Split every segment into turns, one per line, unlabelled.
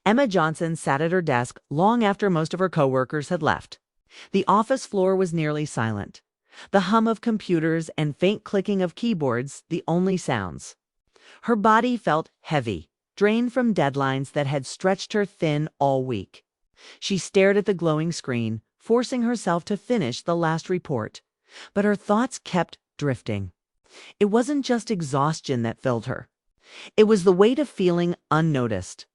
Emma Johnson sat at her desk long after most of her coworkers had left. The office floor was nearly silent. The hum of computers and faint clicking of keyboards the only sounds. Her body felt heavy, drained from deadlines that had stretched her thin all week. She stared at the glowing screen, forcing herself to finish the last report. But her thoughts kept drifting. It wasn't just exhaustion that filled her. It was the weight of feeling unnoticed,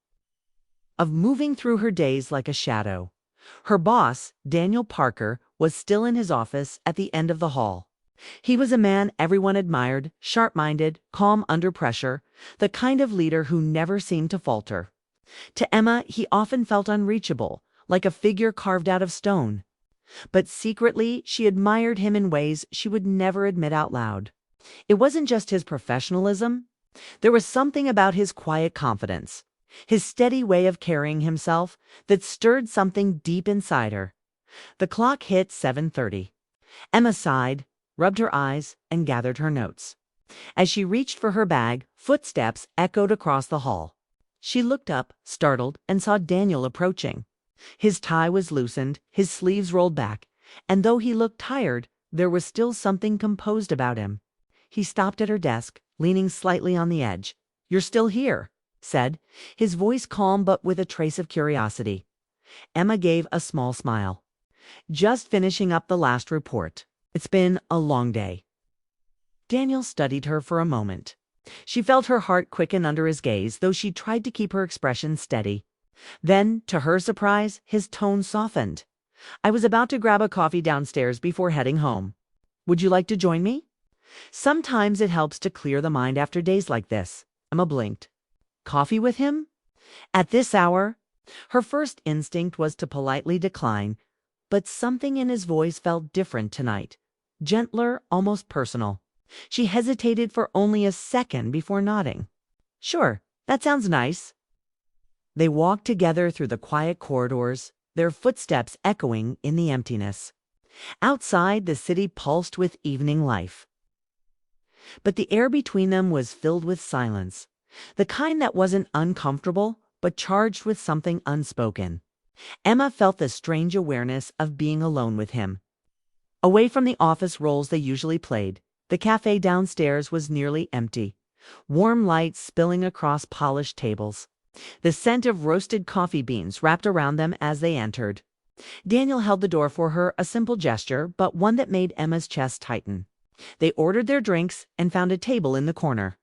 of moving through her days like a shadow. Her boss, Daniel Parker, was still in his office at the end of the hall. He was a man everyone admired, sharp-minded, calm under pressure, the kind of leader who never seemed to falter. To Emma, he often felt unreachable, like a figure carved out of stone. But secretly, she admired him in ways she would never admit out loud. It wasn't just his professionalism. There was something about his quiet confidence, his steady way of carrying himself, that stirred something deep inside her. The clock hit 7:30. Emma sighed, rubbed her eyes, and gathered her notes. As she reached for her bag, footsteps echoed across the hall. She looked up, startled, and saw Daniel approaching. His tie was loosened, his sleeves rolled back, and though he looked tired, there was still something composed about him. He stopped at her desk, leaning slightly on the edge. "You're still here," said, his voice calm but with a trace of curiosity. Emma gave a small smile. "Just finishing up the last report. It's been a long day." Daniel studied her for a moment. She felt her heart quicken under his gaze, though she tried to keep her expression steady. Then, to her surprise, his tone softened. "I was about to grab a coffee downstairs before heading home. Would you like to join me?" Sometimes it helps to clear the mind after days like this. Emma blinked. Coffee with him? At this hour? Her first instinct was to politely decline, but something in his voice felt different tonight. Gentler, almost personal. She hesitated for only a second before nodding. "Sure, that sounds nice." They walked together through the quiet corridors, their footsteps echoing in the emptiness. Outside, the city pulsed with evening life. But the air between them was filled with silence, the kind that wasn't uncomfortable, but charged with something unspoken. Emma felt the strange awareness of being alone with him. Away from the office roles they usually played, the cafe downstairs was nearly empty, warm light spilling across polished tables. The scent of roasted coffee beans wrapped around them as they entered. Daniel held the door for her, a simple gesture, but one that made Emma's chest tighten. They ordered their drinks and found a table in the corner.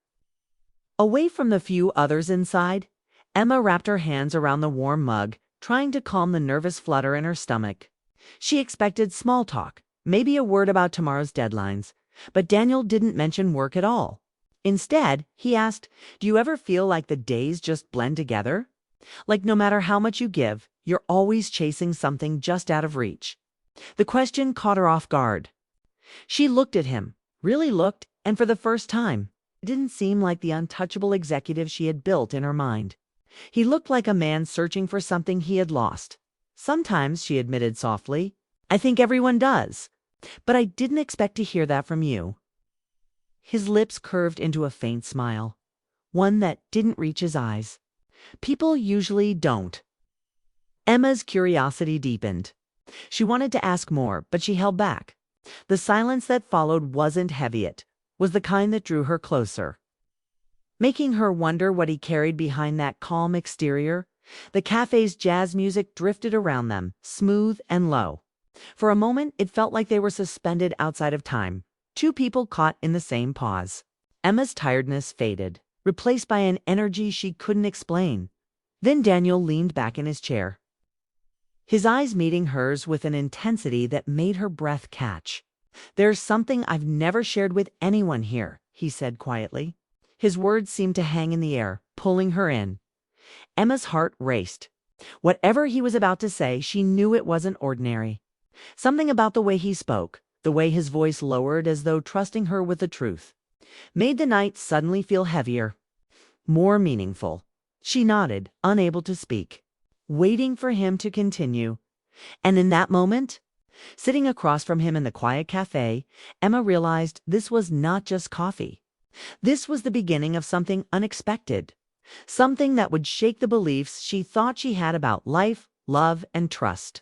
Away from the few others inside, Emma wrapped her hands around the warm mug, trying to calm the nervous flutter in her stomach. She expected small talk, maybe a word about tomorrow's deadlines, but Daniel didn't mention work at all. Instead, he asked, "Do you ever feel like the days just blend together? Like no matter how much you give, you're always chasing something just out of reach?" The question caught her off guard. She looked at him, really looked, and for the first time, it didn't seem like the untouchable executive she had built in her mind. He looked like a man searching for something he had lost. "Sometimes," she admitted softly, "I think everyone does. But I didn't expect to hear that from you." His lips curved into a faint smile, one that didn't reach his eyes. People usually don't. Emma's curiosity deepened. She wanted to ask more, but she held back. The silence that followed wasn't heavy, it was the kind that drew her closer, making her wonder what he carried behind that calm exterior. The cafe's jazz music drifted around them, smooth and low. For a moment, it felt like they were suspended outside of time, two people caught in the same pause. Emma's tiredness faded, replaced by an energy she couldn't explain. Then Daniel leaned back in his chair, his eyes meeting hers with an intensity that made her breath catch. "There's something I've never shared with anyone here," he said quietly. His words seemed to hang in the air, pulling her in. Emma's heart raced. Whatever he was about to say, she knew it wasn't ordinary. Something about the way he spoke, the way his voice lowered as though trusting her with the truth, made the night suddenly feel heavier, more meaningful. She nodded, unable to speak, waiting for him to continue. And in that moment, sitting across from him in the quiet cafe, Emma realized this was not just coffee. This was the beginning of something unexpected, Something that would shake the beliefs she thought she had about life, love, and trust.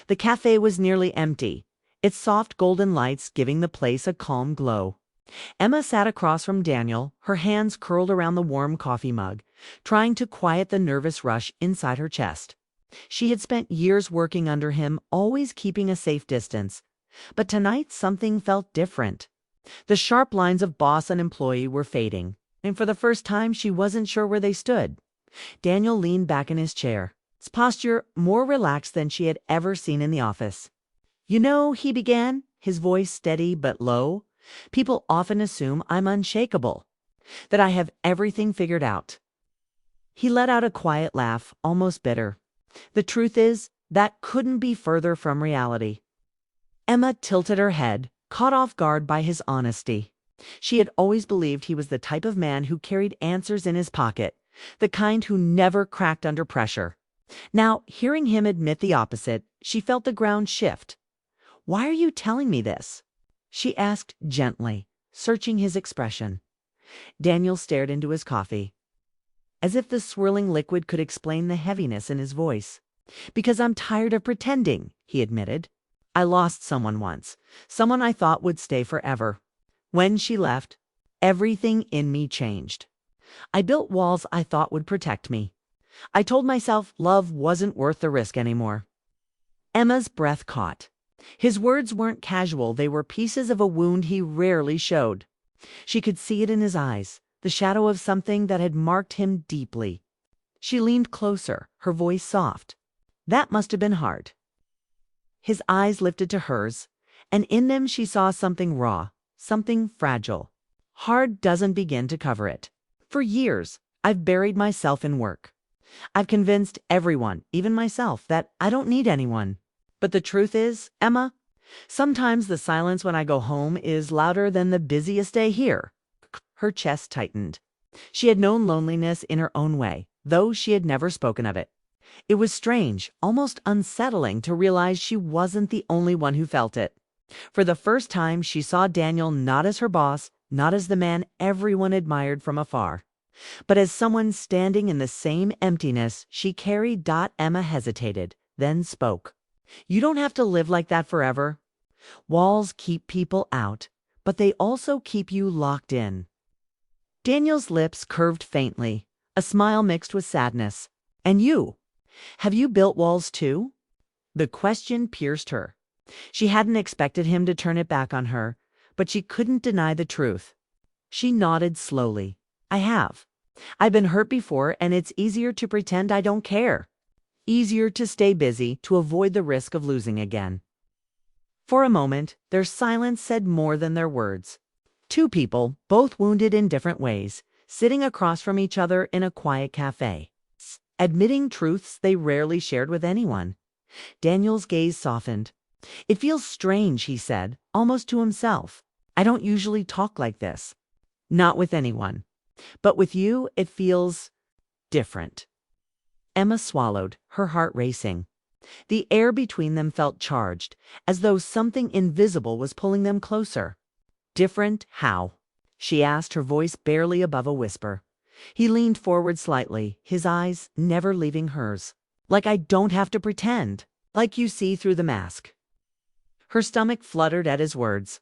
The cafe was nearly empty, its soft golden lights giving the place a calm glow. Emma sat across from Daniel, her hands curled around the warm coffee mug, trying to quiet the nervous rush inside her chest. She had spent years working under him, always keeping a safe distance. But tonight something felt different. The sharp lines of boss and employee were fading, and for the first time she wasn't sure where they stood. Daniel leaned back in his chair, his posture more relaxed than she had ever seen in the office. "You know," he began, his voice steady but low, "people often assume I'm unshakable, that I have everything figured out." He let out a quiet laugh, almost bitter. The truth is, that couldn't be further from reality. Emma tilted her head, caught off guard by his honesty. She had always believed he was the type of man who carried answers in his pocket, the kind who never cracked under pressure. Now, hearing him admit the opposite, she felt the ground shift. "Why are you telling me this?" she asked gently, searching his expression. Daniel stared into his coffee, as if the swirling liquid could explain the heaviness in his voice. "Because I'm tired of pretending," he admitted. "I lost someone once, someone I thought would stay forever. When she left, everything in me changed. I built walls I thought would protect me. I told myself love wasn't worth the risk anymore." Emma's breath caught. His words weren't casual, they were pieces of a wound he rarely showed. She could see it in his eyes, the shadow of something that had marked him deeply. She leaned closer, her voice soft. "That must have been hard." His eyes lifted to hers, and in them she saw something raw, something fragile. "Hard doesn't begin to cover it. For years, I've buried myself in work. I've convinced everyone, even myself, that I don't need anyone. But the truth is, Emma, sometimes the silence when I go home is louder than the busiest day here." Her chest tightened. She had known loneliness in her own way, though she had never spoken of it. It was strange, almost unsettling, to realize she wasn't the only one who felt it. For the first time, she saw Daniel not as her boss, not as the man everyone admired from afar, but as someone standing in the same emptiness she carried. Emma hesitated, then spoke. "You don't have to live like that forever. Walls keep people out, but they also keep you locked in." Daniel's lips curved faintly, a smile mixed with sadness. "And you? Have you built walls too?" The question pierced her. She hadn't expected him to turn it back on her, but she couldn't deny the truth. She nodded slowly. "I have. I've been hurt before, and it's easier to pretend I don't care. Easier to stay busy, to avoid the risk of losing again." For a moment, their silence said more than their words. Two people, both wounded in different ways, sitting across from each other in a quiet cafe, admitting truths they rarely shared with anyone. Daniel's gaze softened. "It feels strange," he said, almost to himself. "I don't usually talk like this. Not with anyone. But with you, it feels different." Emma swallowed, her heart racing. The air between them felt charged, as though something invisible was pulling them closer. "Different how?" she asked, her voice barely above a whisper. He leaned forward slightly, his eyes never leaving hers. "Like I don't have to pretend, like you see through the mask." Her stomach fluttered at his words.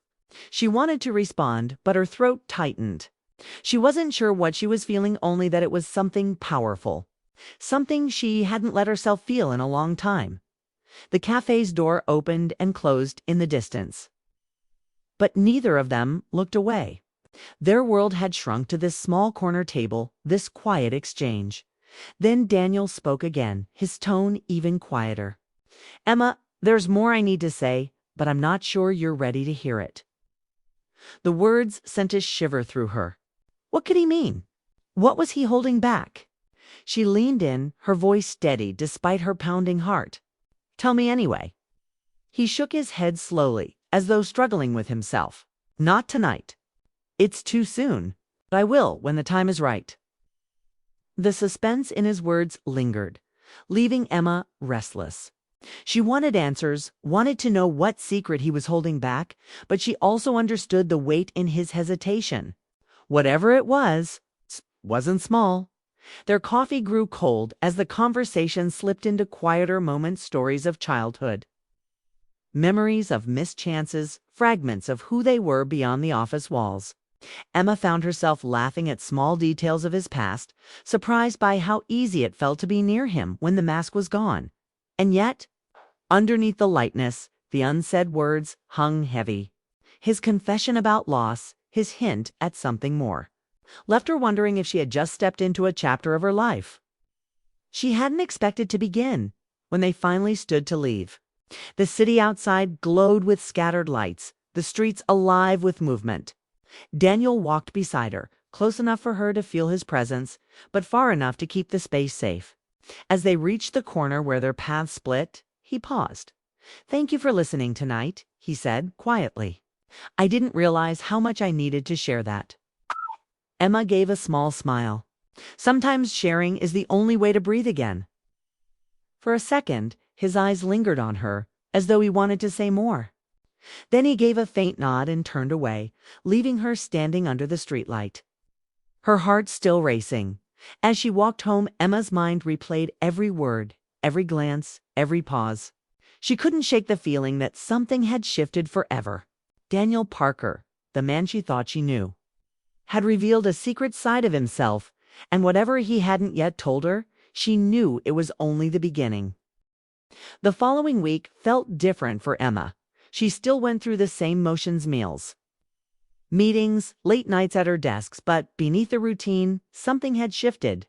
She wanted to respond, but her throat tightened. She wasn't sure what she was feeling, only that it was something powerful. Something she hadn't let herself feel in a long time. The cafe's door opened and closed in the distance. But neither of them looked away. Their world had shrunk to this small corner table, this quiet exchange. Then Daniel spoke again, his tone even quieter. "Emma, there's more I need to say, but I'm not sure you're ready to hear it." The words sent a shiver through her. What could he mean? What was he holding back? She leaned in, her voice steady despite her pounding heart. "Tell me anyway." He shook his head slowly, as though struggling with himself. "Not tonight. It's too soon, but I will when the time is right." The suspense in his words lingered, leaving Emma restless. She wanted answers, wanted to know what secret he was holding back, but she also understood the weight in his hesitation. Whatever it was, wasn't small. Their coffee grew cold as the conversation slipped into quieter moments, stories of childhood. Memories of missed chances, fragments of who they were beyond the office walls. Emma found herself laughing at small details of his past, surprised by how easy it felt to be near him when the mask was gone. And yet, underneath the lightness, the unsaid words hung heavy. His confession about loss, his hint at something more, left her wondering if she had just stepped into a chapter of her life she hadn't expected to begin. When they finally stood to leave, the city outside glowed with scattered lights, the streets alive with movement. Daniel walked beside her, close enough for her to feel his presence, but far enough to keep the space safe. As they reached the corner where their paths split, he paused. "Thank you for listening tonight," he said quietly. "I didn't realize how much I needed to share that." Emma gave a small smile. Sometimes sharing is the only way to breathe again. For a second, his eyes lingered on her, as though he wanted to say more. Then he gave a faint nod and turned away, leaving her standing under the streetlight, her heart still racing. As she walked home, Emma's mind replayed every word, every glance, every pause. She couldn't shake the feeling that something had shifted forever. Daniel Parker, the man she thought she knew, had revealed a secret side of himself, and whatever he hadn't yet told her, she knew it was only the beginning. The following week felt different for Emma. She still went through the same motions: meals, meetings, late nights at her desks, but beneath the routine, something had shifted.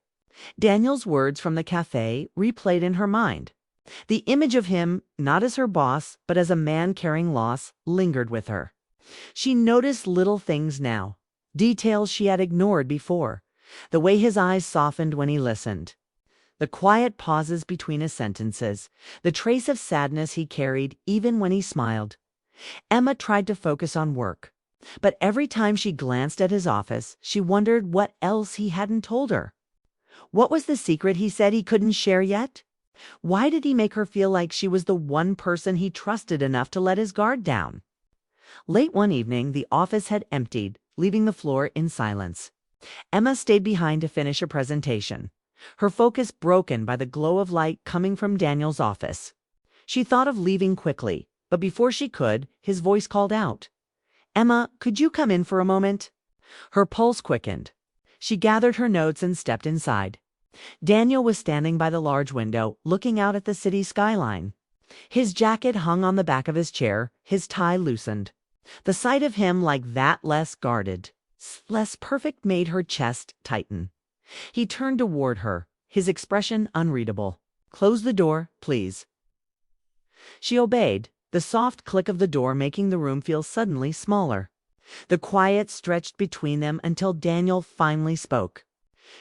Daniel's words from the cafe replayed in her mind. The image of him, not as her boss, but as a man carrying loss, lingered with her. She noticed little things now, details she had ignored before. The way his eyes softened when he listened, the quiet pauses between his sentences, the trace of sadness he carried even when he smiled. Emma tried to focus on work, but every time she glanced at his office, she wondered what else he hadn't told her. What was the secret he said he couldn't share yet? Why did he make her feel like she was the one person he trusted enough to let his guard down? Late one evening, the office had emptied, leaving the floor in silence. Emma stayed behind to finish a presentation, her focus broken by the glow of light coming from Daniel's office. She thought of leaving quickly, but before she could, his voice called out, "Emma, could you come in for a moment?" Her pulse quickened. She gathered her notes and stepped inside. Daniel was standing by the large window, looking out at the city skyline. His jacket hung on the back of his chair, his tie loosened. The sight of him like that, less guarded, less perfect, made her chest tighten. He turned toward her, his expression unreadable. "Close the door, please." She obeyed, the soft click of the door making the room feel suddenly smaller. The quiet stretched between them until Daniel finally spoke.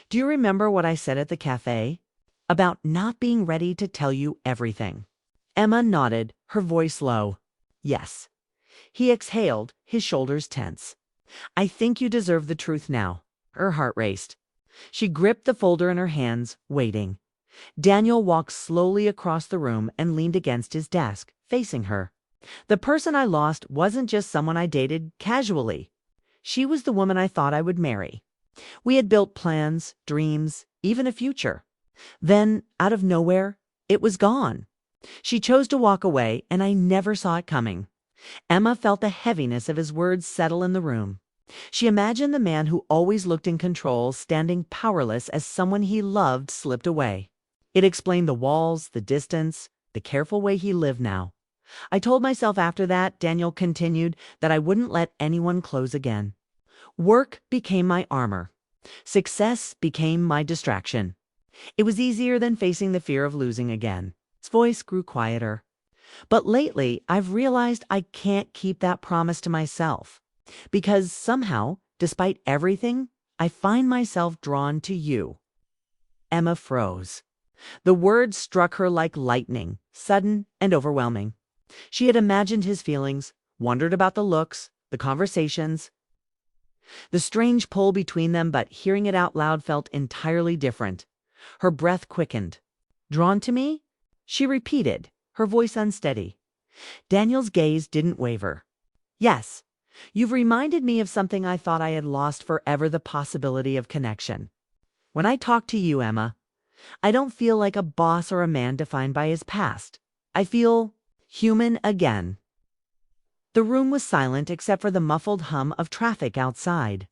"Do you remember what I said at the cafe? About not being ready to tell you everything?" Emma nodded, her voice low. "Yes." He exhaled, his shoulders tense. "I think you deserve the truth now." Her heart raced. She gripped the folder in her hands, waiting. Daniel walked slowly across the room and leaned against his desk, facing her. "The person I lost wasn't just someone I dated casually. She was the woman I thought I would marry. We had built plans, dreams, even a future. Then, out of nowhere, it was gone. She chose to walk away, and I never saw it coming." Emma felt the heaviness of his words settle in the room. She imagined the man who always looked in control standing powerless as someone he loved slipped away. It explained the walls, the distance, the careful way he lived now. "I told myself after that," Daniel continued, "that I wouldn't let anyone close again. Work became my armor. Success became my distraction. It was easier than facing the fear of losing again." His voice grew quieter. "But lately, I've realized I can't keep that promise to myself. Because somehow, despite everything, I find myself drawn to you." Emma froze. The words struck her like lightning, sudden and overwhelming. She had imagined his feelings, wondered about the looks, the conversations, the strange pull between them, but hearing it out loud felt entirely different. Her breath quickened. "Drawn to me?" she repeated, her voice unsteady. Daniel's gaze didn't waver. "Yes. You've reminded me of something I thought I had lost forever, the possibility of connection." When I talk to you, Emma, I don't feel like a boss or a man defined by his past. I feel human again." The room was silent except for the muffled hum of traffic outside.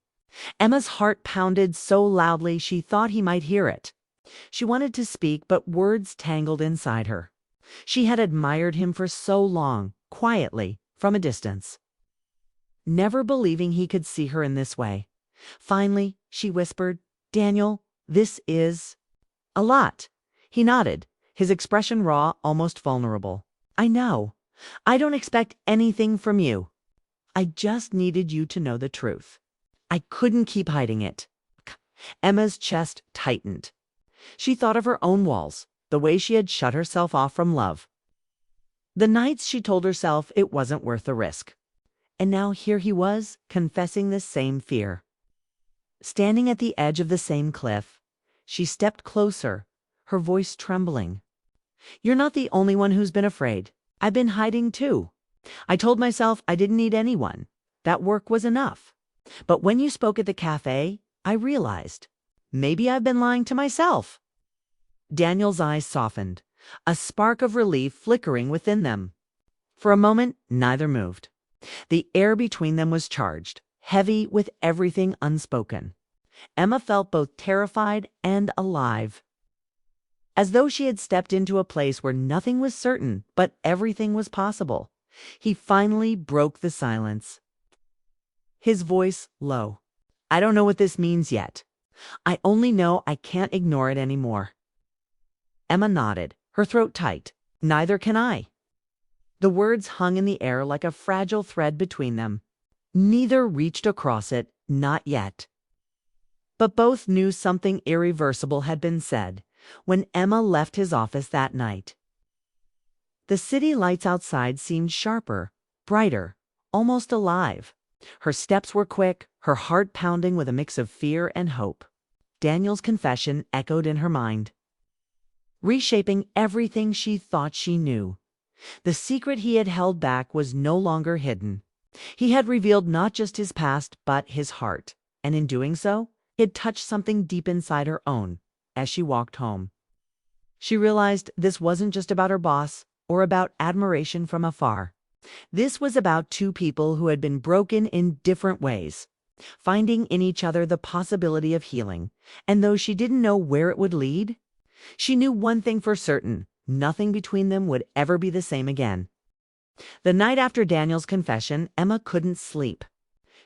Emma's heart pounded so loudly she thought he might hear it. She wanted to speak, but words tangled inside her. She had admired him for so long, quietly, from a distance, never believing he could see her in this way. Finally, she whispered, "Daniel, this is a lot." He nodded, his expression raw, almost vulnerable. "I know. I don't expect anything from you. I just needed you to know the truth. I couldn't keep hiding it." Emma's chest tightened. She thought of her own walls, the way she had shut herself off from love. The nights she told herself it wasn't worth the risk. And now here he was, confessing the same fear. Standing at the edge of the same cliff, she stepped closer, her voice trembling. "You're not the only one who's been afraid. I've been hiding too. I told myself I didn't need anyone. That work was enough. But when you spoke at the cafe, I realized maybe I've been lying to myself." Daniel's eyes softened, a spark of relief flickering within them. For a moment, neither moved. The air between them was charged, heavy with everything unspoken. Emma felt both terrified and alive, as though she had stepped into a place where nothing was certain, but everything was possible. He finally broke the silence, his voice low. "I don't know what this means yet. I only know I can't ignore it anymore." Emma nodded, her throat tight. "Neither can I." The words hung in the air like a fragile thread between them. Neither reached across it, not yet. But both knew something irreversible had been said when Emma left his office that night. The city lights outside seemed sharper, brighter, almost alive. Her steps were quick, her heart pounding with a mix of fear and hope. Daniel's confession echoed in her mind, reshaping everything she thought she knew. The secret he had held back was no longer hidden. He had revealed not just his past, but his heart. And in doing so, he had touched something deep inside her own. As she walked home, she realized this wasn't just about her boss or about admiration from afar. This was about two people who had been broken in different ways, finding in each other the possibility of healing. And though she didn't know where it would lead, she knew one thing for certain: nothing between them would ever be the same again. The night after Daniel's confession, Emma couldn't sleep.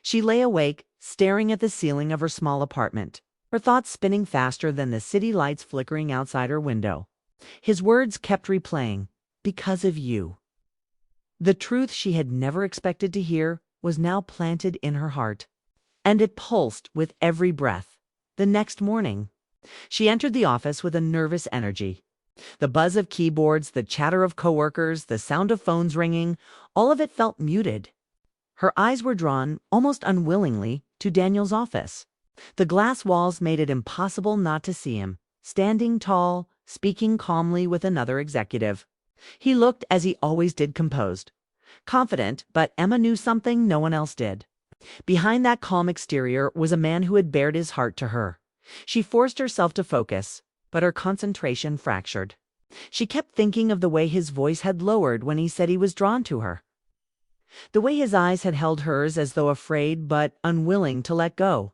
She lay awake, staring at the ceiling of her small apartment, her thoughts spinning faster than the city lights flickering outside her window. His words kept replaying, "Because of you." The truth she had never expected to hear was now planted in her heart, and it pulsed with every breath. The next morning, she entered the office with a nervous energy. The buzz of keyboards, the chatter of coworkers, the sound of phones ringing, all of it felt muted. Her eyes were drawn, almost unwillingly, to Daniel's office. The glass walls made it impossible not to see him, standing tall, speaking calmly with another executive. He looked, as he always did, composed, confident, but Emma knew something no one else did. Behind that calm exterior was a man who had bared his heart to her. She forced herself to focus, but her concentration fractured. She kept thinking of the way his voice had lowered when he said he was drawn to her, the way his eyes had held hers as though afraid but unwilling to let go.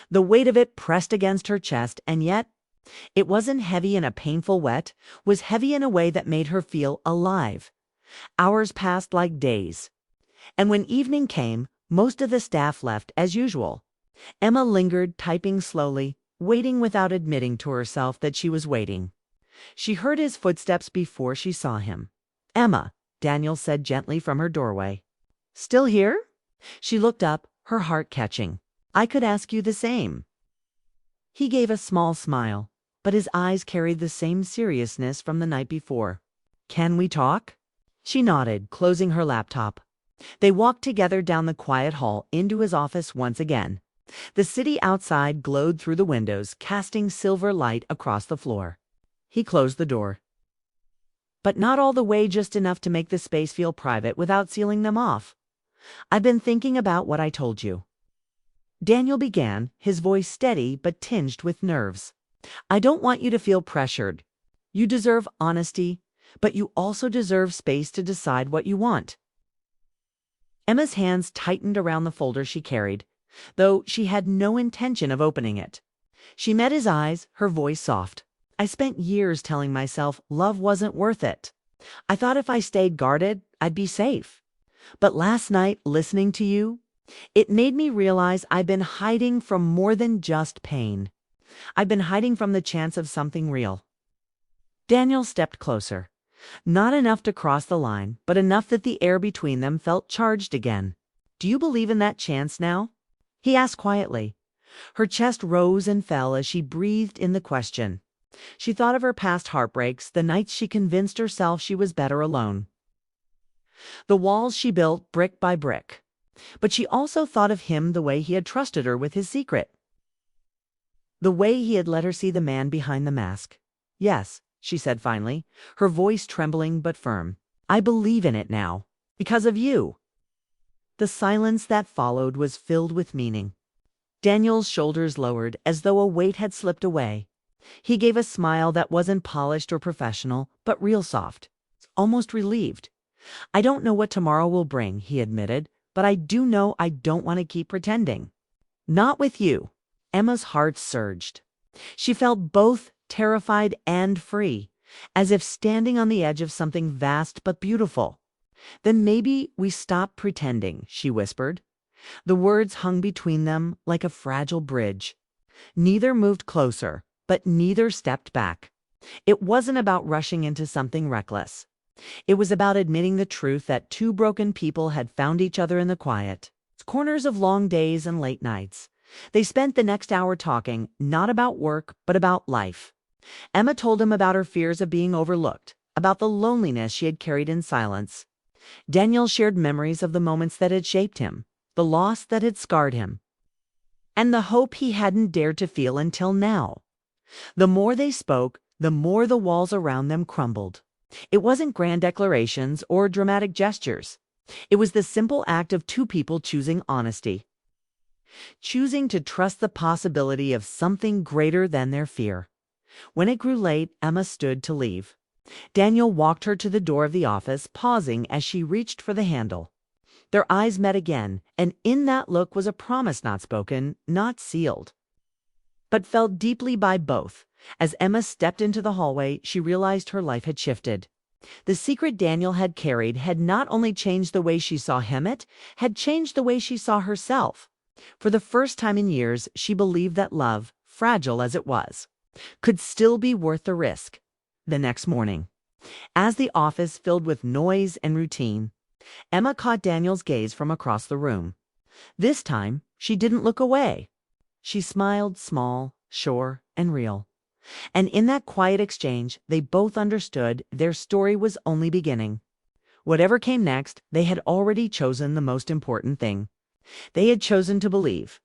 The weight of it pressed against her chest, and yet it wasn't heavy in a painful wet, was heavy in a way that made her feel alive. Hours passed like days, and when evening came, most of the staff left as usual. Emma lingered, typing slowly, waiting without admitting to herself that she was waiting. She heard his footsteps before she saw him. "Emma," Daniel said gently from her doorway. "Still here?" She looked up, her heart catching. "I could ask you the same." He gave a small smile, but his eyes carried the same seriousness from the night before. "Can we talk?" She nodded, closing her laptop. They walked together down the quiet hall into his office once again. The city outside glowed through the windows, casting silver light across the floor. He closed the door, but not all the way, just enough to make the space feel private without sealing them off. "I've been thinking about what I told you," Daniel began, his voice steady but tinged with nerves. I don't want you to feel pressured. You deserve honesty, but you also deserve space to decide what you want." Emma's hands tightened around the folder she carried, though she had no intention of opening it. She met his eyes, her voice soft. "I spent years telling myself love wasn't worth it. I thought if I stayed guarded, I'd be safe. But last night, listening to you, it made me realize I've been hiding from more than just pain. I've been hiding from the chance of something real." Daniel stepped closer. Not enough to cross the line, but enough that the air between them felt charged again. "Do you believe in that chance now?" he asked quietly. Her chest rose and fell as she breathed in the question. She thought of her past heartbreaks, the nights she convinced herself she was better alone. The walls she built brick by brick. But she also thought of him the way he had trusted her with his secret. The way he had let her see the man behind the mask. "Yes," she said finally, her voice trembling but firm. "I believe in it now. Because of you." The silence that followed was filled with meaning. Daniel's shoulders lowered as though a weight had slipped away. He gave a smile that wasn't polished or professional, but real soft, almost relieved. "I don't know what tomorrow will bring," he admitted, "but I do know I don't want to keep pretending." "Not with you." Emma's heart surged. She felt both terrified and free, as if standing on the edge of something vast but beautiful. "Then maybe we stop pretending," she whispered. The words hung between them like a fragile bridge. Neither moved closer, but neither stepped back. It wasn't about rushing into something reckless. It was about admitting the truth that two broken people had found each other in the quiet corners of long days and late nights. They spent the next hour talking, not about work, but about life. Emma told him about her fears of being overlooked, about the loneliness she had carried in silence. Daniel shared memories of the moments that had shaped him, the loss that had scarred him, and the hope he hadn't dared to feel until now. The more they spoke, the more the walls around them crumbled. It wasn't grand declarations or dramatic gestures. It was the simple act of two people choosing honesty, choosing to trust the possibility of something greater than their fear. When it grew late, Emma stood to leave. Daniel walked her to the door of the office, pausing as she reached for the handle. Their eyes met again, and in that look was a promise not spoken, not sealed, but felt deeply by both. As Emma stepped into the hallway, she realized her life had shifted. The secret Daniel had carried had not only changed the way she saw him, it had changed the way she saw herself. For the first time in years, she believed that love, fragile as it was, could still be worth the risk. The next morning, as the office filled with noise and routine, Emma caught Daniel's gaze from across the room. This time, she didn't look away. She smiled, small, sure, and real. And in that quiet exchange, they both understood their story was only beginning. Whatever came next, they had already chosen the most important thing. They had chosen to believe.